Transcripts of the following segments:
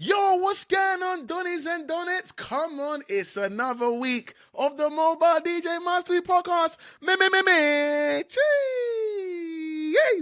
Yo, what's going on, Donnies and Donettes? Come on, it's another week of the Mobile DJ Mastery Podcast.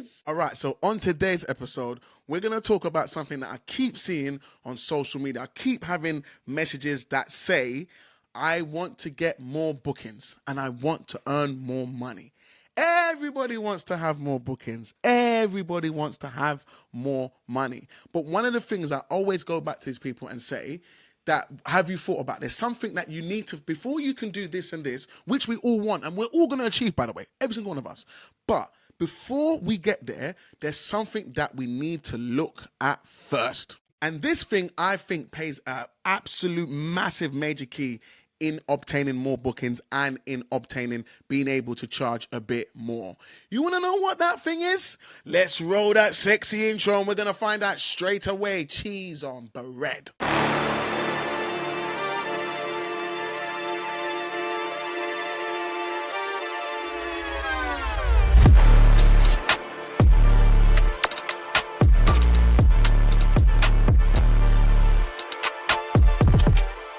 Cheese! All right, so on today's episode, we're going to talk about something that I keep seeing on social media. I keep having messages that say, I want to get more bookings and I want to earn more money. Everybody wants to have more bookings. Everybody wants to have more money. But one of the things I always go back to these people and say, that have you thought about? There's something that you need to, before you can do this and this, which we all want, and we're all going to achieve, by the way, every single one of us. But before we get there, there's something that we need to look at first. And this thing, I think, plays an absolute massive major key in obtaining more bookings and in obtaining being able to charge a bit more. You want to know what that thing is? Let's roll that sexy intro and we're going to find out straight away. Cheese on bread.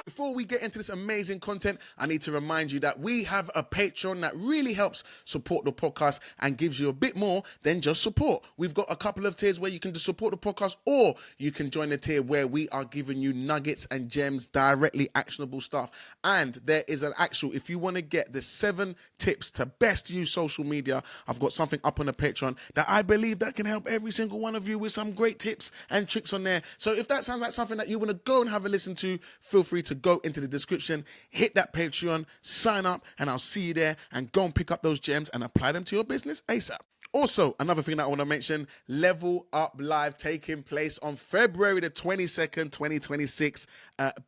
Before we get into this amazing content, I need to remind you that we have a Patreon that really helps support the podcast and gives you a bit more than just support. We've got a couple of tiers where you can just support the podcast, or you can join the tier where we are giving you nuggets and gems, directly actionable stuff. And there is an actual, if you want to get the 7 tips to best use social media, I've got something up on the Patreon that I believe that can help every single one of you with some great tips and tricks on there. So if that sounds like something that you want to go and have a listen to, feel free to go into the description, hit that Patreon, sign up, and I'll see you there, and go and pick up those gems and apply them to your business ASAP. Also, another thing that I want to mention, Level Up Live taking place on February the 22nd, 2026.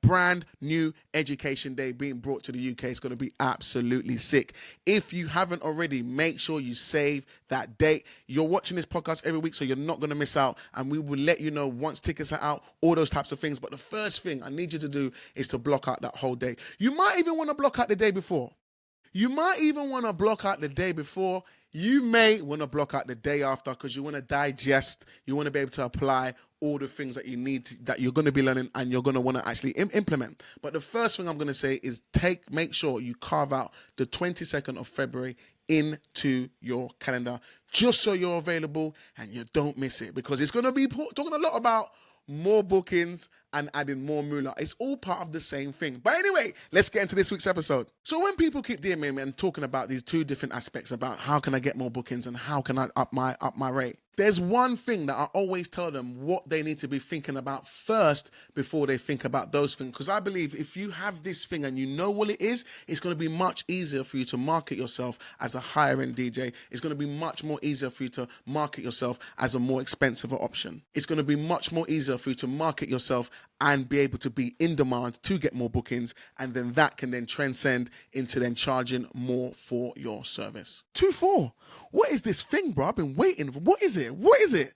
Brand new education day being brought to the UK. It's going to be absolutely sick. If you haven't already, make sure you save that date. You're watching this podcast every week, so you're not going to miss out. And we will let you know once tickets are out, all those types of things. But the first thing I need you to do is to block out that whole day. You might even want to block out the day before. You might even want to block out the day before. You may want to block out the day after, because you want to digest, you want to be able to apply all the things that you need to, that you're going to be learning and you're going to want to actually implement. But the first thing I'm going to say is make sure you carve out the 22nd of February into your calendar, just so you're available and you don't miss it, because it's going to be talking a lot about more bookings and adding more moolah. It's all part of the same thing. But anyway, let's get into this week's episode. So when people keep DMing me and talking about these two different aspects about how can I get more bookings and how can I up my rate, there's one thing that I always tell them what they need to be thinking about first before they think about those things. Because I believe if you have this thing and you know what it is, it's going to be much easier for you to market yourself as a higher end DJ. It's going to be much more easier for you to market yourself as a more expensive option. It's going to be much more easier for you to market yourself and be able to be in demand to get more bookings, and then that can then transcend into then charging more for your service. 2-4. What is this thing, bro? I've been waiting for. What is it? What is it?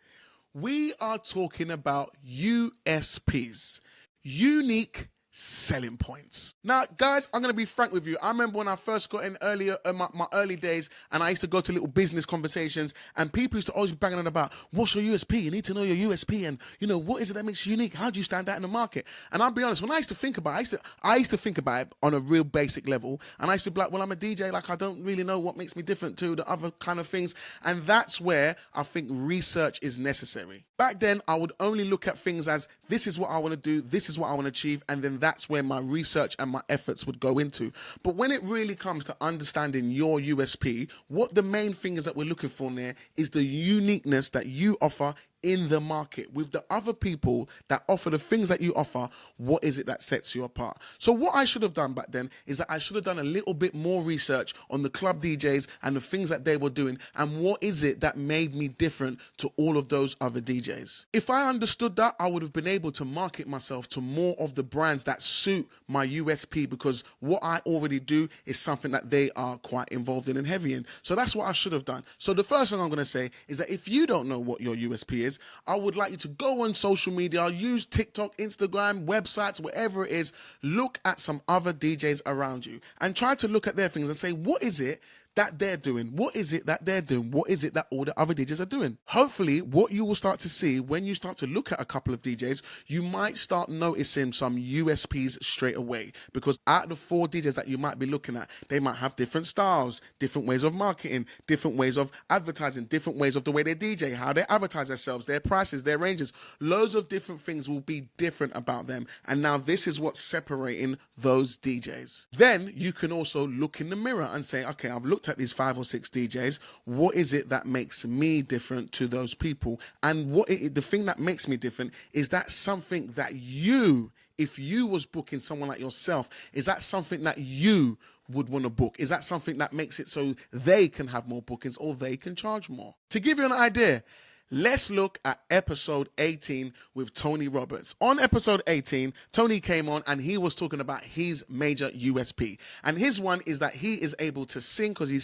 We are talking about USPs, unique selling points. Now, guys, I'm going to be frank with you. I remember when I first got in earlier, my early days, and I used to go to little business conversations, and people used to always be banging on about, what's your USP? You need to know your USP, and what is it that makes you unique? How do you stand out in the market? And I'll be honest, when I used to think about it, I used to think about it on a real basic level, and I used to be like, well, I'm a DJ, like I don't really know what makes me different to the other kind of things, and that's where I think research is necessary. Back then, I would only look at things as, this is what I want to do, this is what I want to achieve, and then that's where my research and my efforts would go into. But when it really comes to understanding your USP, what the main thing is that we're looking for there is the uniqueness that you offer in the market with the other people that offer the things that you offer. What is it that sets you apart? So what I should have done back then is that I should have done a little bit more research on the club DJs and the things that they were doing, and what is it that made me different to all of those other DJs. If I understood that, I would have been able to market myself to more of the brands that suit my USP, because what I already do is something that they are quite involved in and heavy in. So that's what I should have done. So the first thing I'm going to say is that if you don't know what your USP is, I would like you to go on social media, use TikTok, Instagram, websites, whatever it is, look at some other DJs around you and try to look at their things and say, what is it that they're doing? What is it that they're doing? What is it that all the other DJs are doing? Hopefully, what you will start to see when you start to look at a couple of DJs, you might start noticing some USPs straight away. Because out of the 4 DJs that you might be looking at, they might have different styles, different ways of marketing, different ways of advertising, different ways of the way they DJ, how they advertise themselves, their prices, their ranges. Loads of different things will be different about them. And now this is what's separating those DJs. Then you can also look in the mirror and say, okay, I've looked at these 5 or 6 DJs. What is it that makes me different to those people? And the thing that makes me different is that something that you, if you was booking someone like yourself, is that something that you would want to book? Is that something that makes it so they can have more bookings or they can charge more? To give you an idea, let's look at episode 18 with Tony Roberts. On episode 18, Tony came on and he was talking about his major USP. And his one is that he is able to sing, because he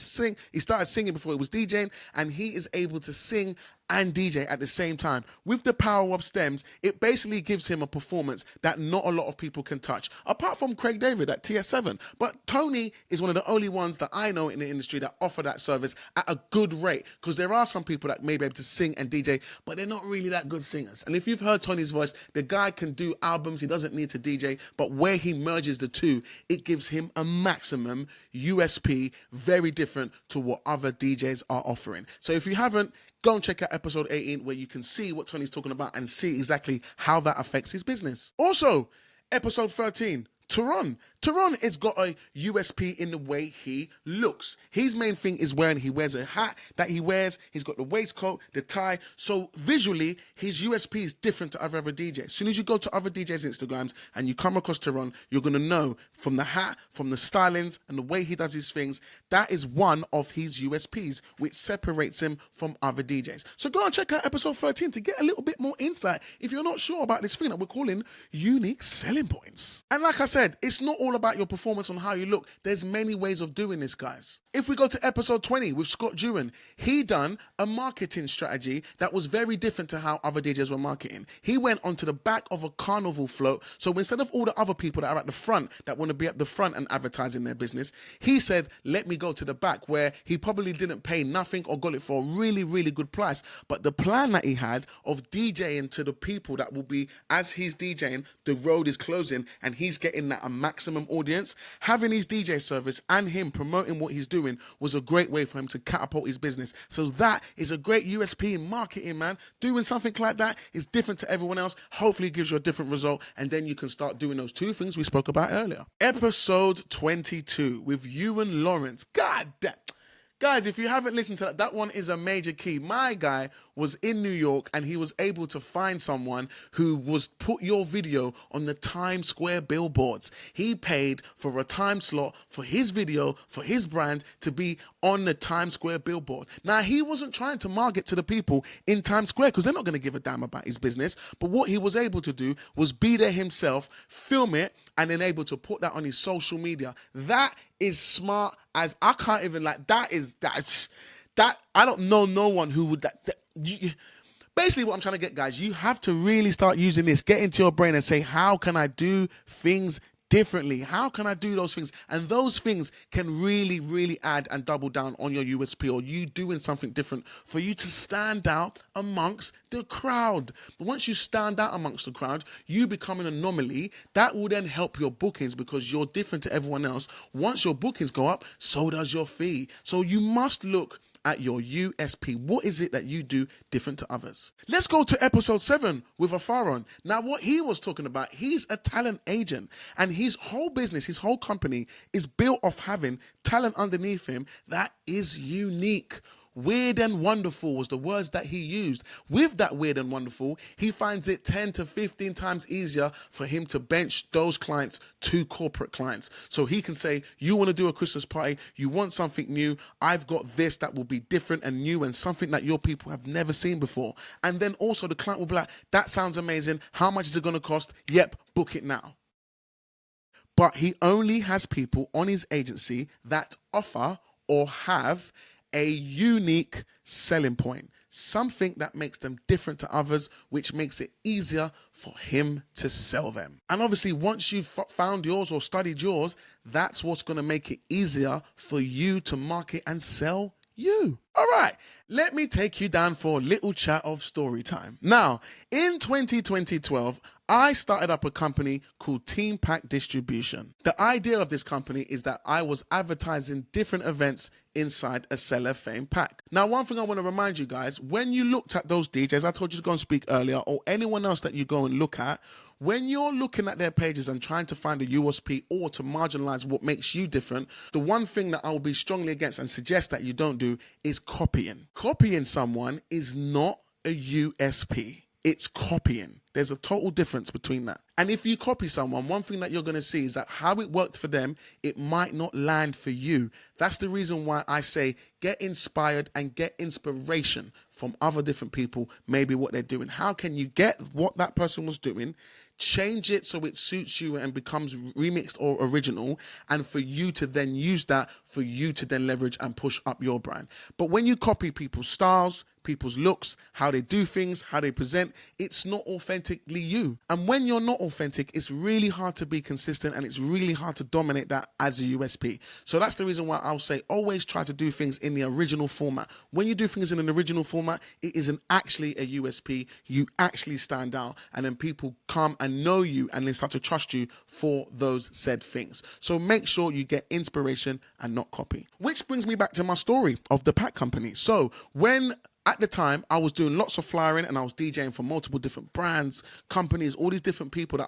started singing before he was DJing, and he is able to sing and DJ at the same time. With the power of stems, it basically gives him a performance that not a lot of people can touch, apart from Craig David at TS7. But Tony is one of the only ones that I know in the industry that offer that service at a good rate, because there are some people that may be able to sing and DJ, but they're not really that good singers. And if you've heard Tony's voice, the guy can do albums, he doesn't need to DJ, but where he merges the two, it gives him a maximum USP, very different to what other DJs are offering. So if you haven't, go and check out episode 18 where you can see what Tony's talking about and see exactly how that affects his business. Also, episode 13, Teron. Teron has got a USP in the way he looks. His main thing is he wears a hat that he wears. He's got the waistcoat, the tie. So visually, his USP is different to other DJs. As soon as you go to other DJs' Instagrams and you come across Teron, you're going to know from the hat, from the stylings and the way he does his things, that is one of his USPs, which separates him from other DJs. So go and check out episode 13 to get a little bit more insight if you're not sure about this thing that we're calling unique selling points. And like I said, it's not all about your performance on how you look. There's many ways of doing this, guys. If we go to episode 20 with Scott Dewan, he done a marketing strategy that was very different to how other DJs were marketing. He went onto the back of a carnival float. So instead of all the other people that are at the front that want to be at the front and advertising their business, he said, let me go to the back, where he probably didn't pay nothing or got it for a really, really good price. But the plan that he had of DJing to the people that will be, as he's DJing, the road is closing and he's getting that a maximum audience, having his DJ service and him promoting what he's doing was a great way for him to catapult his business. So that is a great USP in marketing, man. Doing something like that is different to everyone else. Hopefully it gives you a different result, and then you can start doing those 2 things we spoke about earlier. Episode 22 with Ewan Lawrence. God damn. Guys, if you haven't listened to that one is a major key. My guy was in New York and he was able to find someone who was put your video on the Times Square billboards. He paid for a time slot for his video, for his brand to be on the Times Square billboard. Now, he wasn't trying to market to the people in Times Square because they're not going to give a damn about his business. But what he was able to do was be there himself, film it, and then able to put that on his social media. That is smart as I can't even that I don't know no one who would basically what I'm trying to get, guys, you have to really start using this. Get into your brain and say, how can I do things differently? How can I do those things? And those things can really, really add and double down on your USP, or you doing something different for you to stand out amongst the crowd. But once you stand out amongst the crowd, you become an anomaly. That will then help your bookings because you're different to everyone else. Once your bookings go up, so does your fee. So you must look at your USP. What is it that you do different to others? Let's go to episode 7 with Afaron. Now, what he was talking about, he's a talent agent, and his whole business, his whole company is built off having talent underneath him that is unique. Weird and wonderful was the words that he used. With that weird and wonderful, he finds it 10 to 15 times easier for him to bench those clients to corporate clients. So he can say, you want to do a Christmas party, you want something new, I've got this that will be different and new and something that your people have never seen before. And then also the client will be like, that sounds amazing, how much is it going to cost? Yep, book it now. But he only has people on his agency that offer or have a unique selling point. something that makes them different to others, which makes it easier for him to sell them. And obviously, once you've found yours or studied yours, that's what's going to make it easier for you to market and sell you. All right, let me take you down for a little chat of story time. Now, in 2012, I started up a company called Team Pack Distribution. The idea of this company is that I was advertising different events inside a cellophane pack. Now, one thing I want to remind you guys, when you looked at those DJs, I told you to go and speak earlier, or anyone else that you go and look at, when you're looking at their pages and trying to find a USP or to marginalize what makes you different, the one thing that I will be strongly against and suggest that you don't do is copying. Copying someone is not a USP. It's copying. There's a total difference between that. And if you copy someone, one thing that you're going to see is that how it worked for them, it might not land for you. That's the reason why I say get inspired and get inspiration from other different people, maybe what they're doing. How can you get what that person was doing, change it so it suits you and becomes remixed or original, and for you to then use that, for you to then leverage and push up your brand. But when you copy people's styles, people's looks, how they do things, how they present, it's not authentically you. And when you're not authentic, it's really hard to be consistent and it's really hard to dominate that as a USP. So that's the reason why I'll say always try to do things in the original format. When you do things in an original format, it isn't actually a USP. You actually stand out, and then people come and know you and then start to trust you for those said things. So make sure you get inspiration and not copy. Which brings me back to my story of the pack company. So at the time, I was doing lots of flyering and I was DJing for multiple different brands, companies, all these different people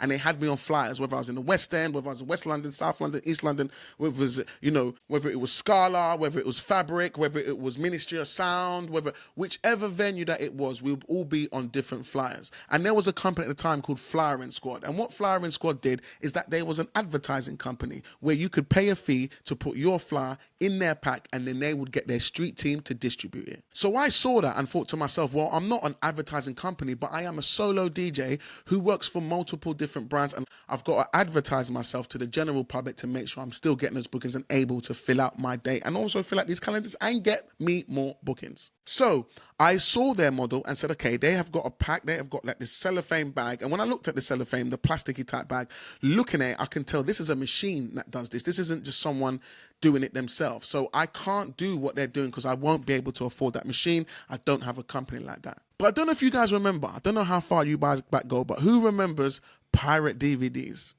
and they had me on flyers, whether I was in the West End, whether I was in West London, South London, East London, whether it was Scala, whether it was Fabric, whether it was Ministry of Sound, whichever venue that it was, we would all be on different flyers. And there was a company at the time called Flyering Squad. And what Flyering Squad did is that there was an advertising company where you could pay a fee to put your flyer in their pack and then they would get their street team to distribute it. So I saw that and thought to myself, well, I'm not an advertising company, but I am a solo DJ who works for multiple different brands, and I've got to advertise myself to the general public to make sure I'm still getting those bookings and able to fill out my day and also fill out these calendars and get me more bookings. So I saw their model and said, okay, they have got a pack, they have got like this cellophane bag. And when I looked at the cellophane, the plasticky type bag, looking at it, I can tell this is a machine that does this. This isn't just someone doing it themselves. So I can't do what they're doing because I won't be able to afford that machine. I don't have a company like that. But I don't know if you guys remember, I don't know how far you guys back go, but who remembers pirate DVDs?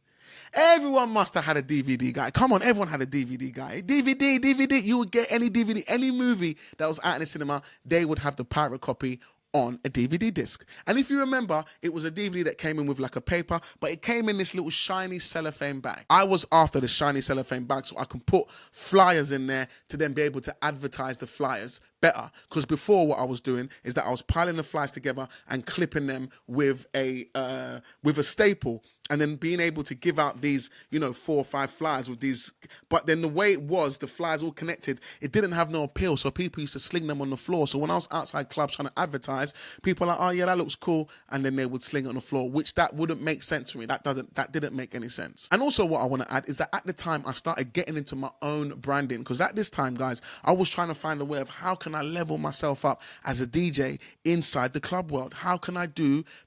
Everyone must have had a DVD guy. Come on, everyone had a DVD guy. DVD. You would get any DVD, any movie that was out in the cinema, they would have the pirate copy on a DVD disc. And if you remember, it was a DVD that came in with like a paper, but it came in this little shiny cellophane bag. I was after the shiny cellophane bag so I can put flyers in there to then be able to advertise the flyers better. Because before, what I was doing is that I was piling the flyers together and clipping them with a staple, and then being able to give out these, 4 or 5 flyers with these. But then the way it was, the flyers all connected, it didn't have no appeal. So people used to sling them on the floor. So when I was outside clubs trying to advertise, people were like, oh yeah, that looks cool. And then they would sling it on the floor, which that wouldn't make sense to me. That didn't make any sense. And also what I want to add is that at the time I started getting into my own branding. Because at this time, guys, I was trying to find a way of how can I level myself up as a DJ inside the club world? How can I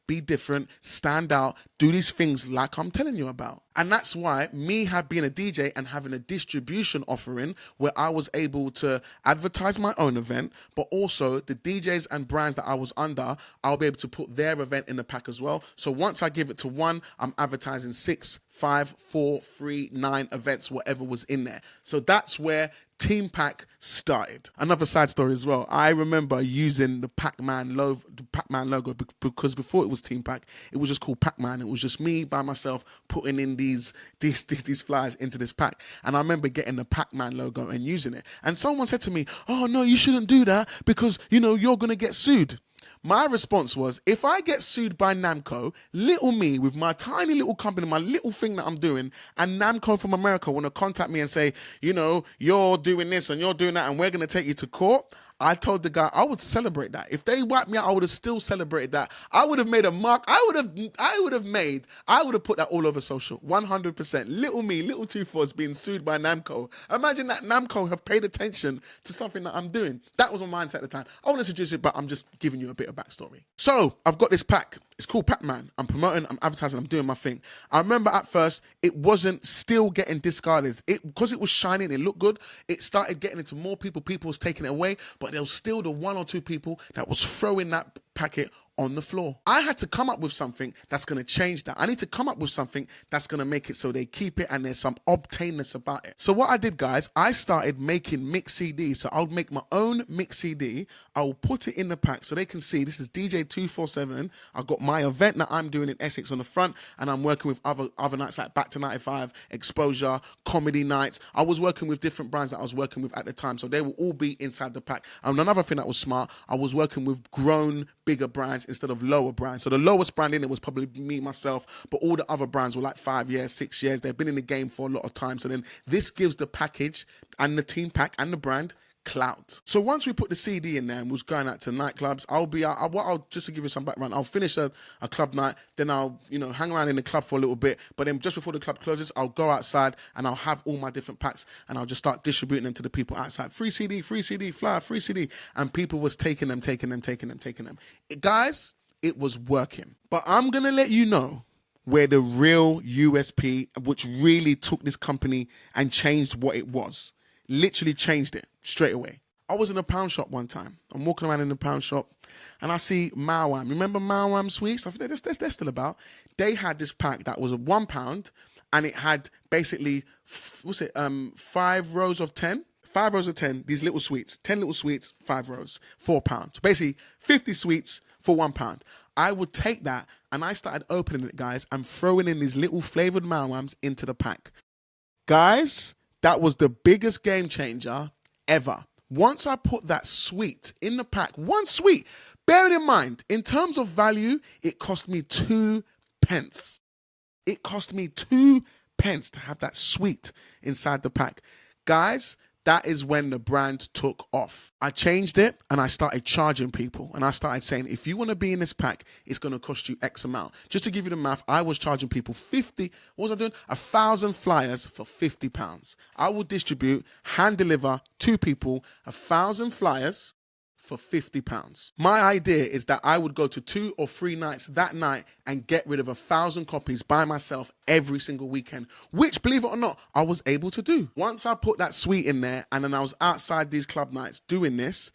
be different, stand out, do these things like I'm telling you about? And that's why me being a DJ and having a distribution offering where I was able to advertise my own event, but also the DJs and brands that I was under, I'll be able to put their event in the pack as well. So once I give it to one, I'm advertising 6, 5, 4, 3, 9 events, whatever was in there. So that's where Team Pack started. Another side story as well. I remember using the Pac-Man logo because before it was Team Pack, it was just called Pac-Man. It was just me by myself putting in these flyers into this pack. And I remember getting the Pac-Man logo and using it. And someone said to me, oh no, you shouldn't do that because, you're going to get sued. My response was, if I get sued by Namco, little me with my tiny little company, my little thing that I'm doing, and Namco from America want to contact me and say, you're doing this and you're doing that and we're going to take you to court, I told the guy I would celebrate that. If they wiped me out, I would have still celebrated that. I would have made a mark. I would have put that all over social. 100%. Little me, little 24 is being sued by Namco. Imagine that Namco have paid attention to something that I'm doing. That was my mindset at the time. I want to introduce it, but I'm just giving you a bit of backstory. So I've got this pack. It's called Pac-Man. I'm promoting, I'm advertising, I'm doing my thing. I remember at first, it wasn't still getting discarded. Because it was shining, it looked good, it started getting into more people. People was taking it away, but there was still the 1 or 2 people that was throwing that packet on the floor. I had to come up with something that's going to change that. I need to come up with something that's going to make it so they keep it and there's some obtainedness about it. So what I did, guys, I started making mix CDs. So I would make my own mix CD. I will put it in the pack so they can see this is DJ 247. I've got my event that I'm doing in Essex on the front, and I'm working with other nights like Back to 95, Exposure, Comedy Nights. I was working with different brands that I was working with at the time, so they will all be inside the pack. And another thing that was smart, I was working with grown, bigger brands instead of lower brands. So the lowest brand in it was probably me, myself, but all the other brands were like 5 years, 6 years. They've been in the game for a lot of time. So then this gives the package and the team pack and the brand clout. So once we put the CD in there and was going out to nightclubs, I'll just to give you some background, I'll finish a club night, then I'll, hang around in the club for a little bit, but then just before the club closes, I'll go outside and I'll have all my different packs and I'll just start distributing them to the people outside. Free CD, flyer, free CD. And people was taking them. Guys, it was working. But I'm going to let you know where the real USP, which really took this company and changed what it was. Literally changed it straight away. I was in a pound shop one time. I'm walking around in the pound shop and I see Mawam. Remember Mawam sweets? I think they're still about. They had this pack that was a £1 and it had basically, 5 rows of 10? 5 rows of 10, these little sweets. 10 little sweets, 5 rows, £4. So basically 50 sweets for £1. I would take that and I started opening it, guys, and throwing in these little flavored Mawams into the pack. Guys, that was the biggest game changer ever. Once I put that sweet in the pack, one sweet, bear it in mind, in terms of value, it cost me 2 pence. It cost me 2 pence to have that sweet inside the pack. Guys, that is when the brand took off. I changed it and I started charging people. And I started saying, if you want to be in this pack, it's going to cost you X amount. Just to give you the math, I was charging people 50, what was I doing? 1,000 flyers for £50. I would distribute, hand deliver to people 1,000 flyers for £50. My idea is that I would go to 2 or 3 nights that night and get rid of 1,000 copies by myself every single weekend, which, believe it or not, I was able to do. Once I put that sweet in there and then I was outside these club nights doing this,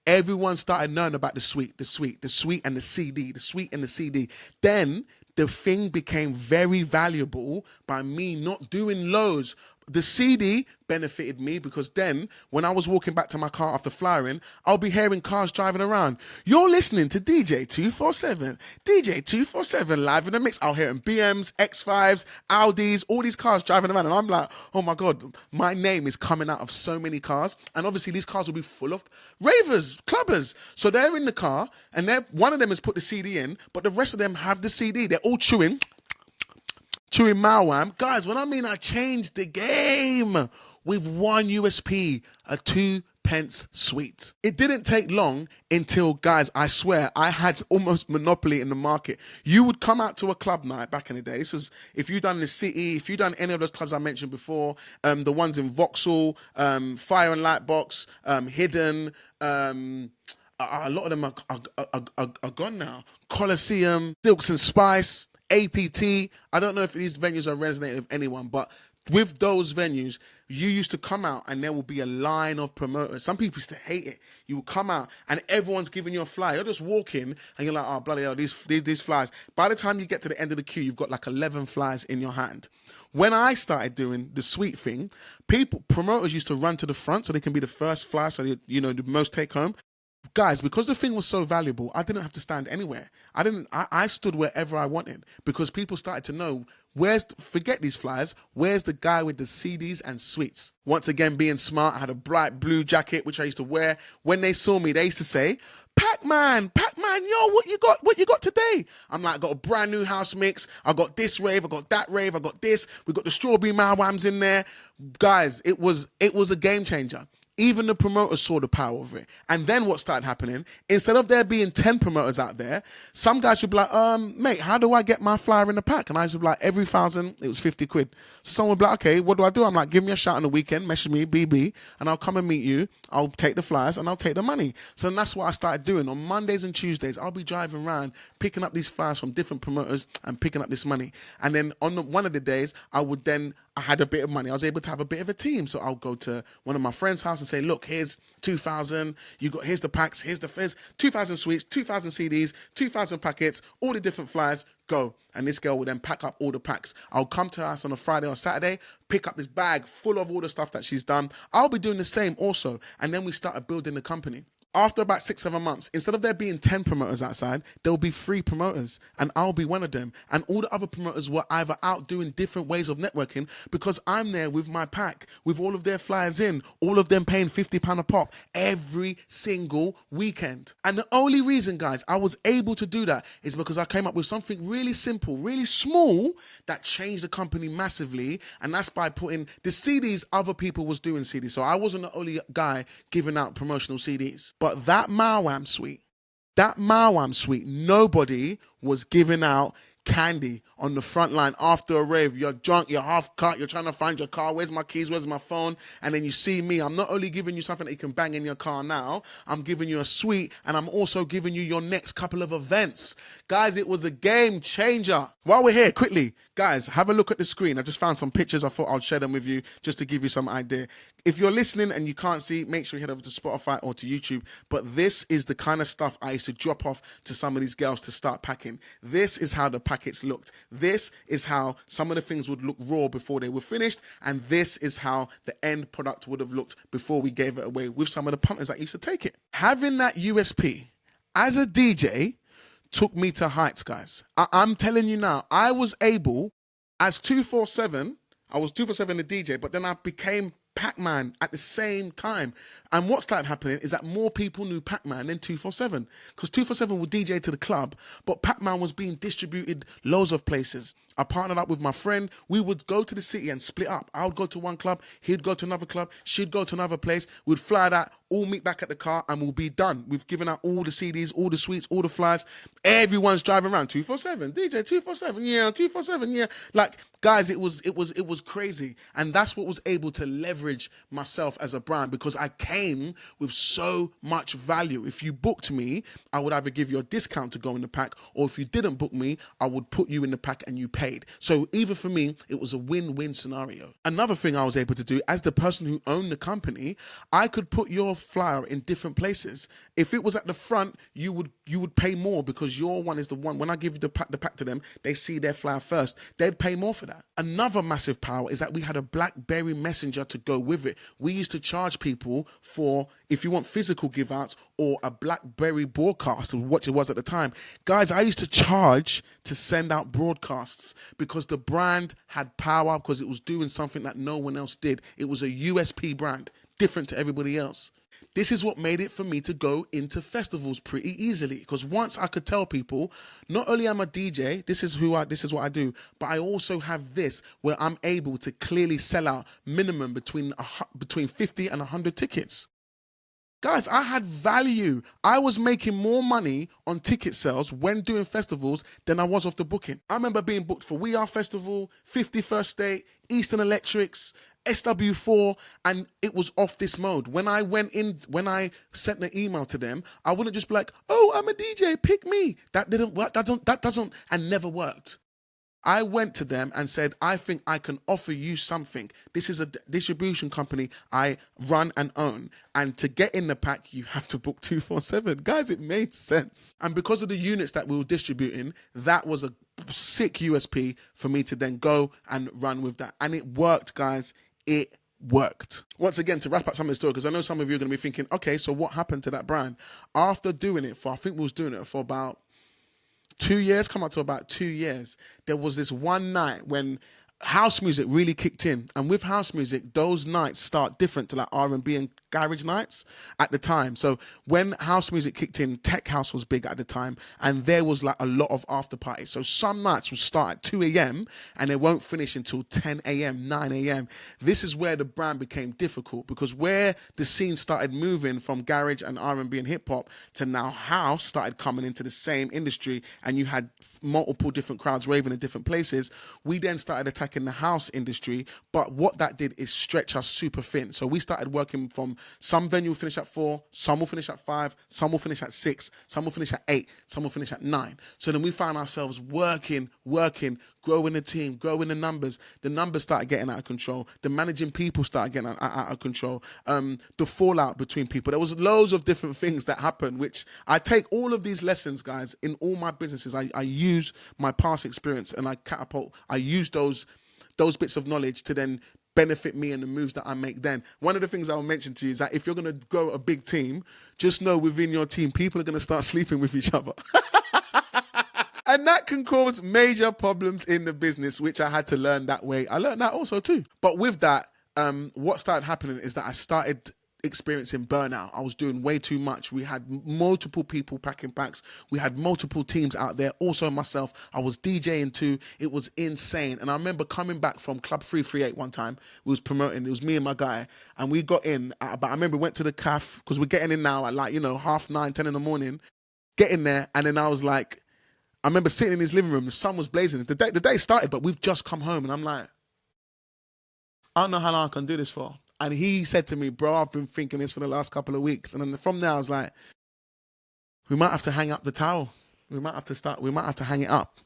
everyone started knowing about the sweet and the CD, Then the thing became very valuable by me not doing loads. The CD benefited me because then when I was walking back to my car after flying, I'll be hearing cars driving around. You're listening to DJ 247. DJ 247 live in the mix. I'll hear BMs, X5s, Audis, all these cars driving around. And I'm like, oh my God, my name is coming out of so many cars. And obviously these cars will be full of ravers, clubbers. So they're in the car and one of them has put the CD in, but the rest of them have the CD. They're all chewing Mawam. Guys, when I mean I changed the game with one USP, a 2 pence sweet. It didn't take long until, guys, I swear, I had almost monopoly in the market. You would come out to a club night back in the day. This was, if you've done the City, if you've done any of those clubs I mentioned before, the ones in Vauxhall, Fire and Lightbox, Hidden, a lot of them are gone now. Coliseum, Silks and Spice, APT. I don't know if these venues are resonating with anyone, but with those venues, you used to come out and there will be a line of promoters. Some people used to hate it. You will come out and everyone's giving you a flyer. You're just walking and you're like, oh, bloody hell, these flyers. By the time you get to the end of the queue, you've got like 11 flyers in your hand. When I started doing the sweet thing, promoters used to run to the front so they can be the first flyer, so the most take home. Guys, because the thing was so valuable, I didn't have to stand anywhere. I stood wherever I wanted because people started to know, forget these flyers, where's the guy with the CDs and sweets? Once again, being smart, I had a bright blue jacket, which I used to wear. When they saw me, they used to say, Pac-Man, yo, what you got today? I'm like, I got a brand new house mix. I got this rave, I got that rave, I got this. We got the strawberry Mawams in there. Guys, it was a game changer. Even the promoters saw the power of it. And then what started happening, instead of there being 10 promoters out there, some guys would be like, mate, how do I get my flyer in the pack? And I would be like, every 1,000, it was 50 quid. So someone would be like, okay, what do I do? I'm like, give me a shout on the weekend, message me, BB, and I'll come and meet you. I'll take the flyers and I'll take the money. So that's what I started doing. On Mondays and Tuesdays, I'll be driving around, picking up these flyers from different promoters and picking up this money. And then on one of the days, I had a bit of money. I was able to have a bit of a team. So I'll go to one of my friend's house and say, look, here's 2,000. Here's the packs. Here's 2,000 sweets, 2,000 CDs, 2,000 packets, all the different flyers. Go. And this girl will then pack up all the packs. I'll come to her house on a Friday or Saturday, pick up this bag full of all the stuff that she's done. I'll be doing the same also. And then we started building the company. After about 6-7 months, instead of there being 10 promoters outside, there will be 3 promoters, and I'll be one of them. And all the other promoters were either out doing different ways of networking, because I'm there with my pack, with all of their flyers in, all of them paying £50 a pop every single weekend. And the only reason, guys, I was able to do that is because I came up with something really simple, really small, that changed the company massively. And that's by putting the CDs, other people was doing CDs. So I wasn't the only guy giving out promotional CDs. But that Mawam suite, nobody was giving out candy on the front line after a rave. You're drunk, you're half cut, you're trying to find your car, where's my keys, where's my phone? And then you see me, I'm not only giving you something that you can bang in your car now, I'm giving you a suite, and I'm also giving you your next couple of events. Guys, it was a game changer. While we're here, quickly, guys, have a look at the screen. I just found some pictures. I thought I'll share them with you just to give you some idea. If you're listening and you can't see, make sure you head over to Spotify or to YouTube. But this is the kind of stuff I used to drop off to some of these girls to start packing. This is how the packets looked. This is how some of the things would look raw before they were finished. And this is how the end product would have looked before we gave it away with some of the punters that used to take it. Having that USP as a DJ took me to heights, guys. I'm telling you now, I was able, as 247, I was 247 the DJ, but then I became Pac-Man at the same time. And what started happening is that more people knew Pac-Man than 247, because 247 would DJ to the club, but Pac-Man was being distributed loads of places. I partnered up with my friend. We would go to the city and split up. I would go to one club, he'd go to another club, she'd go to another place. We'd fly that, all meet back at the car, and we'll be done. We've given out all the CDs, all the sweets, all the flyers. Everyone's driving around 247, DJ 247, yeah, 247, yeah. Like, guys, it was crazy. And that's what was able to leverage myself as a brand, because I came with so much value. If you booked me, I would either give you a discount to go in the pack, or if you didn't book me, I would put you in the pack and you paid. So even for me, it was a win-win scenario. Another thing I was able to do, as the person who owned the company, I could put your flyer in different places. If it was at the front, you would pay more, because your one is the one. When I give the pack to them, they see their flyer first. They'd pay more for that. Another massive power is that we had a BlackBerry Messenger to go with it. We used to charge people for, if you want physical give outs or a BlackBerry broadcast, what it was at the time. Guys, I used to charge to send out broadcasts, because the brand had power, because it was doing something that no one else did. It was a USP brand, different to everybody else. This is what made it for me to go into festivals pretty easily, because once I could tell people, not only am I a DJ, this is what I do, but I also have this where I'm able to clearly sell out minimum between 50 and 100 tickets. Guys, I had value. I was making more money on ticket sales when doing festivals than I was off the booking. I remember being booked for We Are Festival, 51st State, Eastern Electrics, SW4, and it was off this mode. When I sent the email to them, I wouldn't just be like, oh, I'm a DJ, pick me. That didn't work. That doesn't, and never worked. I went to them and said, I think I can offer you something. This is a distribution company I run and own. And to get in the pack, you have to book 247. Guys, it made sense. And because of the units that we were distributing, that was a sick USP for me to then go and run with that. And it worked, guys. It worked. Once again, to wrap up some of the story, because I know some of you are going to be thinking, okay, so what happened to that brand? After doing it for, I think we was doing it for about 2 years, come up to about 2 years, there was this one night when house music really kicked in. And with house music, those nights start different to like R&B and garage nights at the time. So when house music kicked in, tech house was big at the time, and there was like a lot of after parties. So some nights will start at 2 a.m. and they won't finish until 10 a.m., 9 a.m. This is where the brand became difficult, because where the scene started moving from garage and R&B and hip hop to now house started coming into the same industry, and you had multiple different crowds raving in different places. We then started attacking the house industry, but what that did is stretch us super thin. So we started working from, some venue will finish at 4, some will finish at 5, some will finish at 6, some will finish at 8, some will finish at 9. So then we found ourselves working, growing the team, growing the numbers. The numbers started getting out of control. The managing people started getting out of control. The fallout between people. There was loads of different things that happened, which I take all of these lessons, guys, in all my businesses. I use my past experience and I use those bits of knowledge to then benefit me and the moves that I make then. One of the things I'll mention to you is that if you're going to grow a big team, just know within your team, people are going to start sleeping with each other. And that can cause major problems in the business, which I had to learn that way. I learned that also too. But with that, what started happening is that I started experiencing burnout. I was doing way too much. We had multiple people packing packs. We had multiple teams out there. Also myself, I was DJing too. It was insane. And I remember coming back from Club 338 one time. We was promoting. It was me and my guy. And we got in at about, I remember we went to the cafe, because we're getting in now at like, 9:30, 10 in the morning. Get in there. And then I was like, I remember sitting in his living room. The sun was blazing. The day started, but we've just come home. And I'm like, I don't know how long I can do this for. And he said to me, bro, I've been thinking this for the last couple of weeks. And then from there, I was like, we might have to hang up the towel. We might have to hang it up.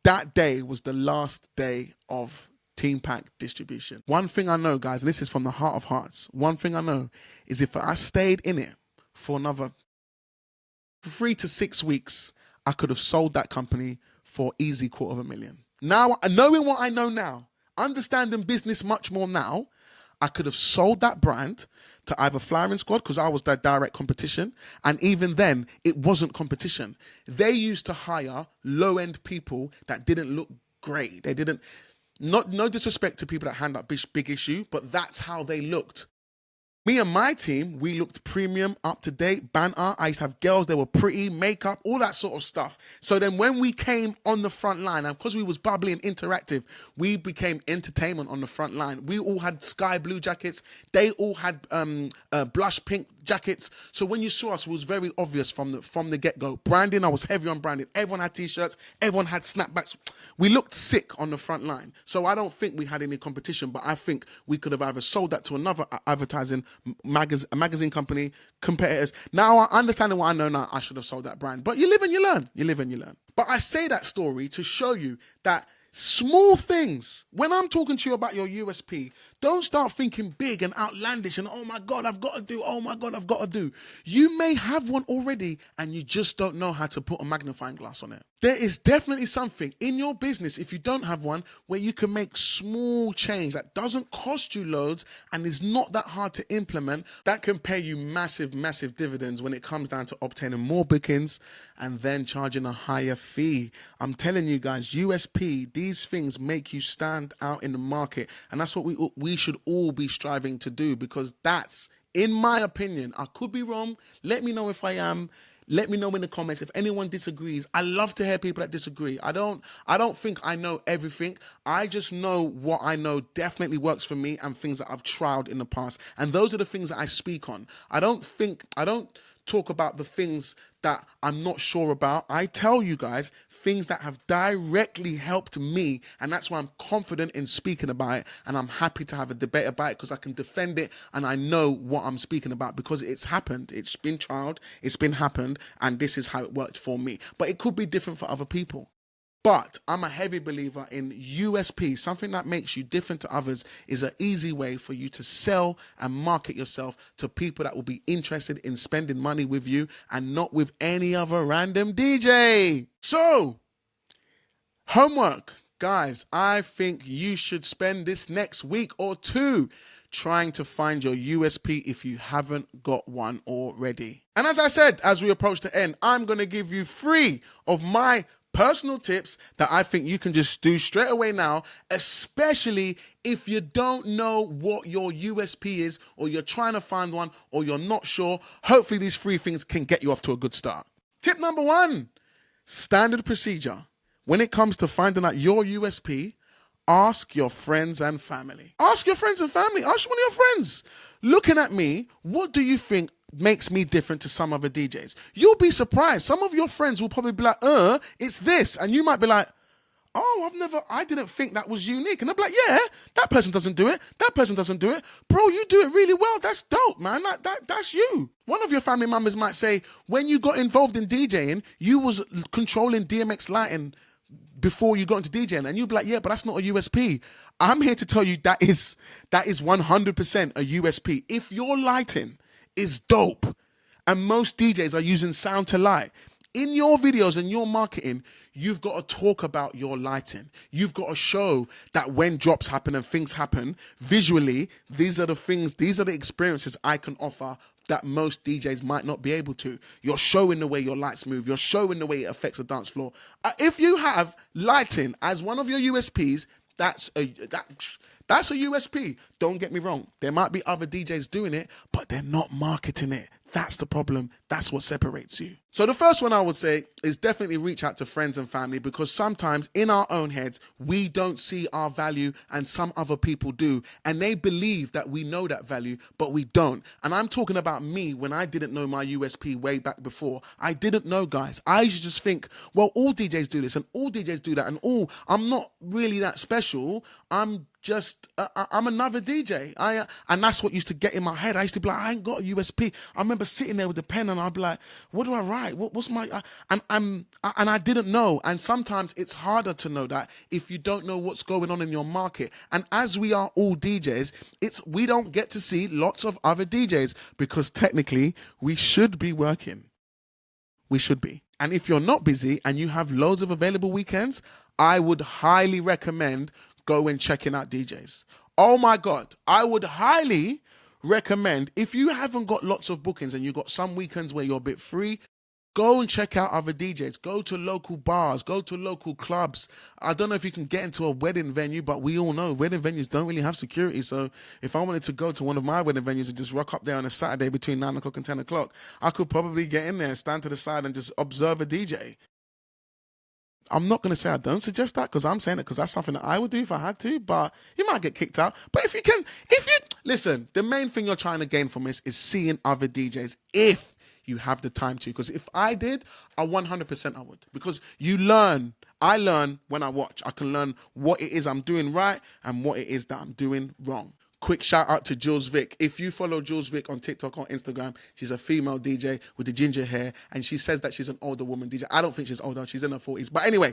That day was the last day of Team Pack distribution. One thing I know, guys, and this is from the heart of hearts. One thing I know is if I stayed in it for another 3 to 6 weeks, I could have sold that company for easy $250,000. Now, knowing what I know now, understanding business much more now, I could have sold that brand to either Firing Squad, because I was their direct competition. And even then, it wasn't competition. They used to hire low-end people that didn't look great. They didn't, no disrespect to people that hand up big issue, but that's how they looked. Me and my team, we looked premium, up-to-date, banter. I used to have girls, they were pretty, makeup, all that sort of stuff. So then when we came on the front line, and because we was bubbly and interactive, we became entertainment on the front line. We all had sky blue jackets. They all had blush pink jackets. So when you saw us, it was very obvious from the get-go. Branding, I was heavy on branding. Everyone had T-shirts. Everyone had snapbacks. We looked sick on the front line. So I don't think we had any competition, but I think we could have either sold that to another advertising magazine company, competitors. Now, understanding what I know now, I should have sold that brand. But you live and you learn. You live and you learn. But I say that story to show you that small things, when I'm talking to you about your USP, don't start thinking big and outlandish and, oh my God, I've got to do, oh my God, I've got to do. You may have one already and you just don't know how to put a magnifying glass on it. There is definitely something in your business, if you don't have one, where you can make small change that doesn't cost you loads and is not that hard to implement, that can pay you massive, massive dividends when it comes down to obtaining more bookings and then charging a higher fee. I'm telling you guys, USP, these things make you stand out in the market. And that's what we should all be striving to do, because that's, in my opinion, I could be wrong. Let me know if I am. Let me know in the comments if anyone disagrees. I love to hear people that disagree. I don't think I know everything. I just know what I know definitely works for me and things that I've tried in the past. And those are the things that I speak on. I don't talk about the things that I'm not sure about. I tell you guys things that have directly helped me, and that's why I'm confident in speaking about it, and I'm happy to have a debate about it because I can defend it and I know what I'm speaking about because it's happened, it's been trialed, it's been happened, and this is how it worked for me. But it could be different for other people. But I'm a heavy believer in USP. Something that makes you different to others is an easy way for you to sell and market yourself to people that will be interested in spending money with you and not with any other random DJ. So, homework. Guys, I think you should spend this next week or two trying to find your USP if you haven't got one already. And as I said, as we approach the end, I'm going to give you 3 of my Personal tips that I think you can just do straight away now, especially if you don't know what your USP is, or you're trying to find one, or you're not sure. Hopefully these 3 things can get you off to a good start. Tip number 1, standard procedure. When it comes to finding out your USP, ask your friends and family. Ask your friends and family. Ask one of your friends. Looking at me, what do you think makes me different to some other DJs? You'll be surprised. Some of your friends will probably be like, it's this. And you might be like, oh, I didn't think that was unique. And they'll be like, yeah, that person doesn't do it. That person doesn't do it. Bro, you do it really well. That's dope, man. That's you. One of your family members might say, when you got involved in DJing, you was controlling DMX lighting before you got into DJing, and you'd be like, yeah, but that's not a USP. I'm here to tell you that is 100% a USP. If your lighting is dope, and most DJs are using sound to light, in your videos and your marketing, you've got to talk about your lighting. You've got to show that when drops happen and things happen, visually, these are the experiences I can offer that most DJs might not be able to. You're showing the way your lights move. You're showing the way it affects the dance floor. If you have lighting as one of your USPs, that's a USP. Don't get me wrong. There might be other DJs doing it, but they're not marketing it. That's the problem. That's what separates you. So the first one I would say is definitely reach out to friends and family, because sometimes in our own heads, we don't see our value and some other people do. And they believe that we know that value, but we don't. And I'm talking about me when I didn't know my USP way back before. I didn't know, guys. I used to just think, well, all DJs do this and all DJs do that, and I'm not really that special. I'm another DJ. And that's what used to get in my head. I used to be like, I ain't got a USP. I remember sitting there with the pen and I'd be like, what do I write? What's my, and I didn't know. And sometimes it's harder to know that if you don't know what's going on in your market. And as we are all DJs, we don't get to see lots of other DJs, because technically we should be working. We should be. And if you're not busy and you have loads of available weekends, I would highly recommend go and checking out DJs. Oh my God. I would highly recommend, if you haven't got lots of bookings and you've got some weekends where you're a bit free, go and check out other DJs. Go to local bars. Go to local clubs. I don't know if you can get into a wedding venue, but we all know wedding venues don't really have security. So if I wanted to go to one of my wedding venues and just rock up there on a Saturday between 9 o'clock and 10 o'clock, I could probably get in there, stand to the side and just observe a DJ. I'm not going to say I don't suggest that, because I'm saying it because that's something that I would do if I had to, but you might get kicked out. But listen, the main thing you're trying to gain from this is seeing other DJs if you have the time to. Because if I did, 100% I would. Because I learn when I watch. I can learn what it is I'm doing right and what it is that I'm doing wrong. Quick shout out to Jules Vic. If you follow Jules Vic on TikTok or Instagram, she's a female DJ with the ginger hair, and she says that she's an older woman DJ. I don't think she's older. She's in her 40s. But anyway,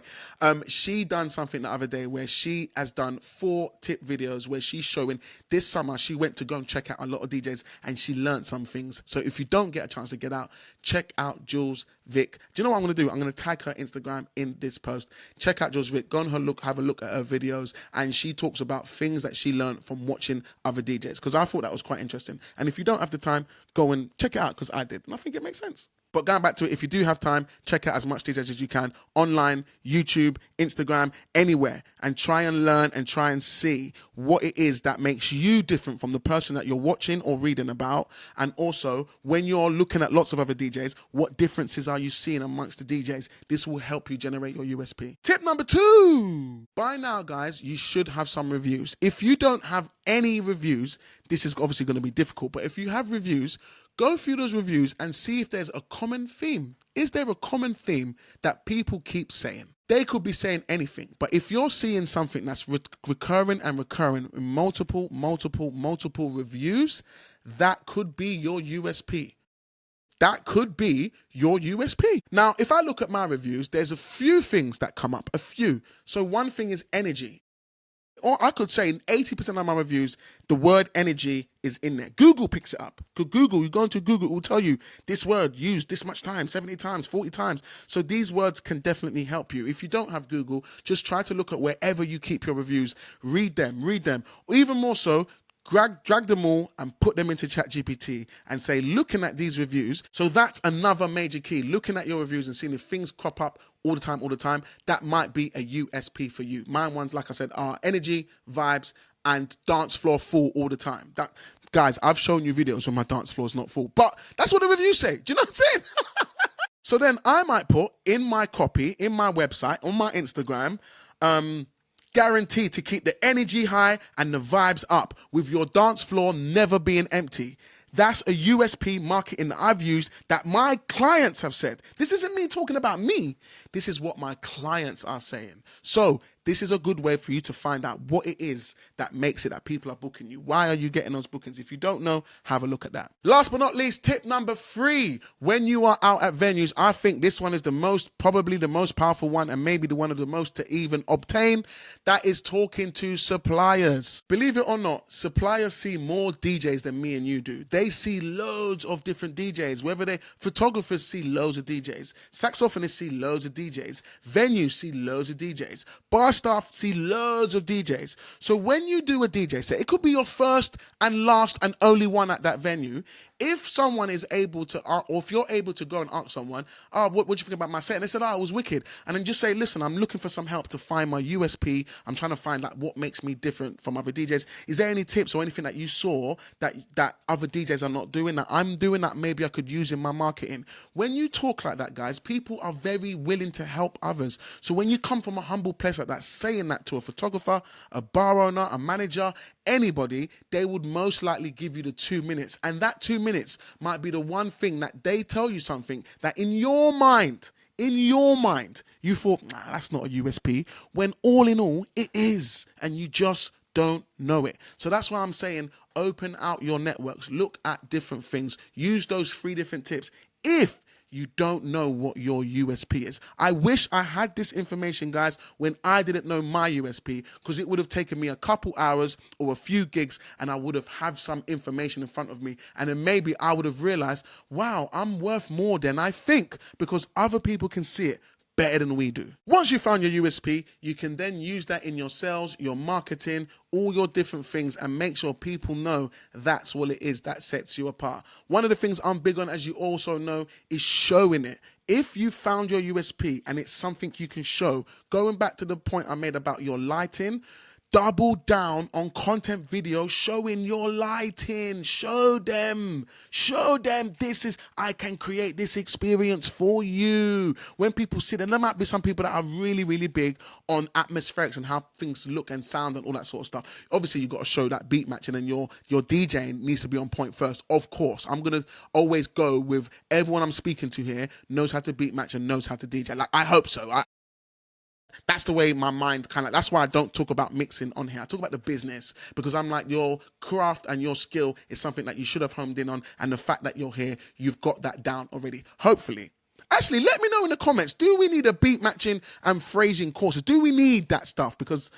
she done something the other day where she has done 4 tip videos where she's showing this summer she went to go and check out a lot of DJs and she learned some things. So if you don't get a chance to get out, check out Jules Vic. Do you know what I'm going to do? I'm going to tag her Instagram in this post. Check out Jules Vic. Go on have a look at her videos, and she talks about things that she learned from watching other DJs, because I thought that was quite interesting. And if you don't have the time, go and check it out, because I did, and I think it makes sense. But going back to it, if you do have time, check out as much DJs as you can online, YouTube, Instagram, anywhere, and try and learn and try and see what it is that makes you different from the person that you're watching or reading about. And also, when you're looking at lots of other DJs, what differences are you seeing amongst the DJs? This will help you generate your USP. Tip number 2. By now, guys, you should have some reviews. If you don't have any reviews, this is obviously going to be difficult. But if you have reviews, go through those reviews and see if there's a common theme. Is there a common theme that people keep saying? They could be saying anything, but if you're seeing something that's recurring in multiple reviews, that could be your USP. That could be your USP. Now, if I look at my reviews, there's a few things that come up, a few. So one thing is energy. Or I could say in 80% of my reviews, the word energy is in there. Google picks it up. You go into Google, it will tell you this word used this much times, 70 times, 40 times. So these words can definitely help you. If you don't have Google, just try to look at wherever you keep your reviews. Read them. Or even more so, drag them all and put them into ChatGPT and say, looking at these reviews. So that's another major key. Looking at your reviews and seeing if things crop up all the time, that might be a USP for you. Mine ones, like I said, are energy, vibes, and dance floor full all the time. That, guys, I've shown you videos when my dance floor is not full, but that's what the reviews say. Do you know what I'm saying? So then I might put in my copy, in my website, on my Instagram, guaranteed to keep the energy high and the vibes up with your dance floor never being empty. That's a USP marketing that I've used that my clients have said. This isn't me talking about me. This is what my clients are saying. So this is a good way for you to find out what it is that makes it that people are booking you. Why are you getting those bookings? If you don't know, have a look at that. Last but not least, tip number 3. When you are out at venues, I think this one is probably the most powerful one, and maybe the one of the most to even obtain. That is talking to suppliers. Believe it or not, suppliers see more DJs than me and you do. They see loads of different DJs, photographers see loads of DJs, saxophonists see loads of DJs, venues see loads of DJs, bar staff see loads of DJs. So when you do a DJ set, it could be your first and last and only one at that venue. If someone is able to, or if you're able to go and ask someone, what do you think about my set? And they said, it was wicked. And then just say, listen, I'm looking for some help to find my USP. I'm trying to find like what makes me different from other DJs. Is there any tips or anything that you saw that other DJs are not doing, that I'm doing, that maybe I could use in my marketing? When you talk like that, guys, people are very willing to help others. So when you come from a humble place like that, saying that to a photographer, a bar owner, a manager, anybody, they would most likely give you the 2 minutes. And that 2 minutes might be the one thing that they tell you something that in your mind, you thought, that's not a USP, when all in all, it is. And you just don't know it. So that's why I'm saying open out your networks, look at different things, use those 3 different tips. If you don't know what your USP is. I wish I had this information, guys, when I didn't know my USP, because it would have taken me a couple hours or a few gigs and I would have had some information in front of me. And then maybe I would have realized, wow, I'm worth more than I think, because other people can see it better than we do. Once you found your USP, you can then use that in your sales, your marketing, all your different things, and make sure people know that's what it is that sets you apart. One of the things I'm big on, as you also know, is showing it. If you found your USP and it's something you can show, going back to the point I made about your lighting, double down on content video showing your lighting. Show them I can create this experience for you. When people see, and there might be some people that are really, really big on atmospherics and how things look and sound and all that sort of stuff. Obviously, you've got to show that beat matching, and your DJing needs to be on point first. Of course, I'm going to always go with everyone I'm speaking to here knows how to beat match and knows how to DJ. Like, I hope so. That's the way my mind that's why I don't talk about mixing on here. I talk about the business, because I'm like, your craft and your skill is something that you should have honed in on. And the fact that you're here, you've got that down already, hopefully. Actually, let me know in the comments, do we need a beat matching and phrasing courses? Do we need that stuff? Because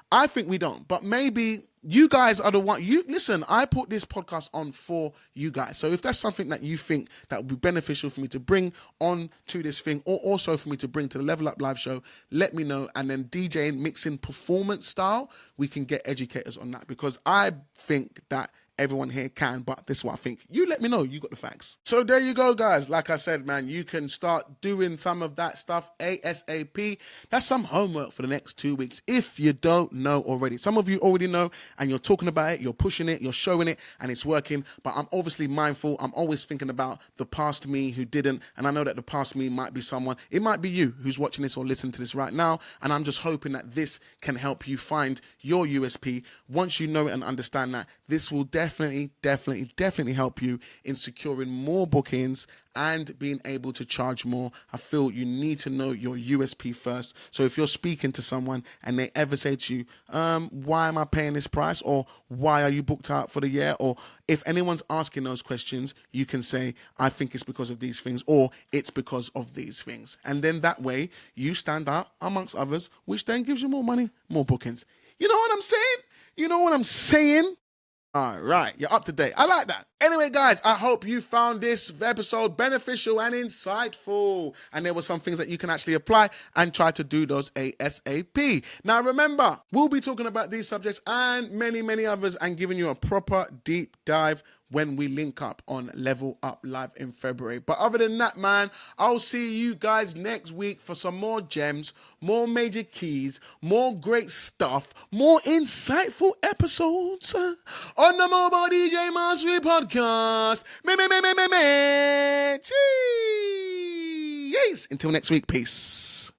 I think we don't, but maybe you guys are the one. You listen, I put this podcast on for you guys. So if that's something that you think that would be beneficial for me to bring on to this thing, or also for me to bring to the Level Up Live show, let me know. And then DJing, mixing performance style, we can get educators on that, because I think that everyone here can, but this is what I think. You let me know, you got the facts. So there you go, guys. Like I said, man, you can start doing some of that stuff ASAP. That's some homework for the next 2 weeks, if you don't know already. Some of you already know, and you're talking about it, you're pushing it, you're showing it, and it's working. But I'm obviously mindful. I'm always thinking about the past me who didn't, and I know that the past me might be someone, it might be you who's watching this or listening to this right now, and I'm just hoping that this can help you find your USP. Once you know it and understand that, this will definitely help you in securing more bookings and being able to charge more. I feel you need to know your USP first. So if you're speaking to someone and they ever say to you, why am I paying this price? Or why are you booked out for the year? Or if anyone's asking those questions, you can say, I think it's because of these things, or it's because of these things. And then that way you stand out amongst others, which then gives you more money, more bookings. You know what I'm saying? All right, you're up to date. I like that. Anyway, guys, I hope you found this episode beneficial and insightful. And there were some things that you can actually apply and try to do those ASAP. Now, remember, we'll be talking about these subjects and many, many others and giving you a proper deep dive when we link up on Level Up Live in February. But other than that, man, I'll see you guys next week for some more gems, more major keys, more great stuff, more insightful episodes on the Mobile DJ Mastery Podcast. Cheese. Until next week, peace.